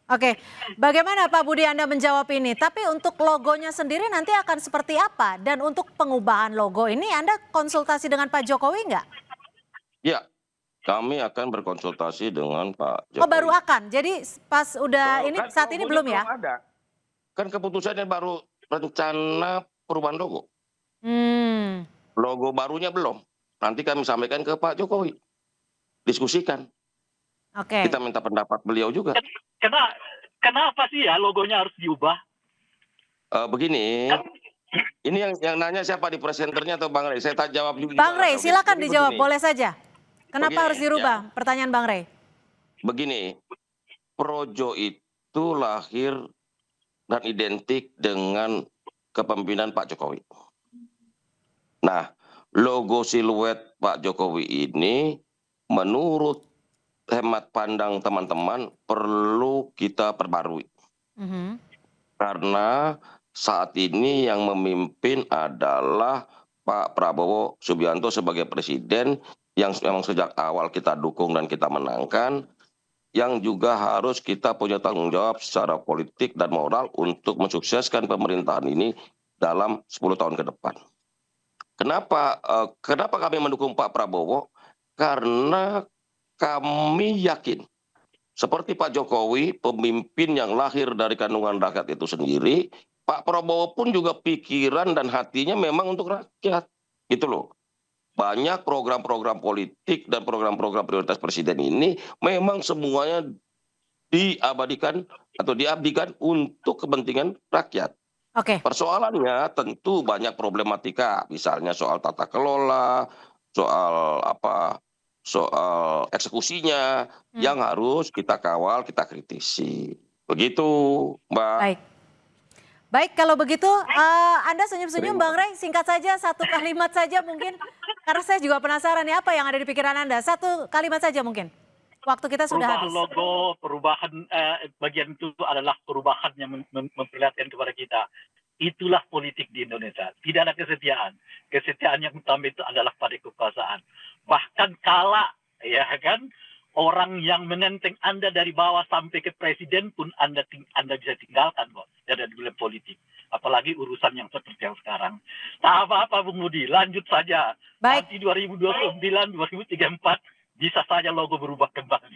Oke, bagaimana Pak Budi Anda menjawab ini? Tapi untuk logonya sendiri nanti akan seperti apa? Dan untuk pengubahan logo ini Anda konsultasi dengan Pak Jokowi nggak? Ya, kami akan berkonsultasi dengan Pak Oh baru Jokowi. akan, jadi pas udah ini Kan saat ini logonya belum belum ya? ada. Kan keputusannya baru rencana perubahan logo. Hmm, Logo barunya belum. Nanti kami sampaikan ke Pak Jokowi. Diskusikan. oke. Kita minta pendapat beliau juga. Kena, kenapa sih ya logonya harus diubah? Begini, Kan ini yang nanya siapa di presenternya atau Bang Rey? Saya tak jawab juga Bang lah. Rey, Oke. silakan Jadi dijawab, begini, boleh saja. Kenapa harus ya, dirubah? Pertanyaan Bang Rey. begini. Projo itu lahir dan identik dengan kepemimpinan Pak Jokowi. Nah, logo siluet Pak Jokowi ini menurut hemat pandang teman-teman perlu kita perbarui. Mhm. Karena saat ini yang memimpin adalah Pak Prabowo Subianto sebagai presiden yang memang sejak awal kita dukung dan kita menangkan, yang juga harus kita punya tanggung jawab secara politik dan moral untuk mensukseskan pemerintahan ini dalam 10 tahun ke depan. Kenapa kami mendukung Pak Prabowo? Karena kami yakin seperti Pak Jokowi, pemimpin yang lahir dari kandungan rakyat itu sendiri, Pak Prabowo pun juga pikiran dan hatinya memang untuk rakyat. Gitu loh. Banyak program-program politik dan program-program prioritas presiden ini memang semuanya diabadikan atau diabdikan untuk kepentingan rakyat. Oke, Persoalannya tentu banyak problematika, misalnya soal tata kelola, soal apa, soal eksekusinya hmm, yang harus kita kawal, kita kritisi. Begitu, Mbak. baik. Baik, kalau begitu Anda senyum-senyum Terima. Bang Rey, singkat saja, satu kalimat saja mungkin. Karena saya juga penasaran nih apa yang ada di pikiran Anda. Satu kalimat saja mungkin. Waktu kita sudah perubahan habis. logo, perubahan bagian itu adalah perubahan yang memperlihatkan kepada kita. Itulah politik di Indonesia. Tidak ada kesetiaan. Kesetiaan yang utama itu adalah pada kekuasaan. Bahkan kala, ya kan, orang yang menenteng Anda dari bawah sampai ke presiden pun Anda bisa tinggalkan kok. Dari dalam politik. Apalagi urusan yang seperti yang sekarang. Tak apa-apa Bung Budi, lanjut saja. Baik, Nanti 2029, 2034 bisa saja logo berubah kembali.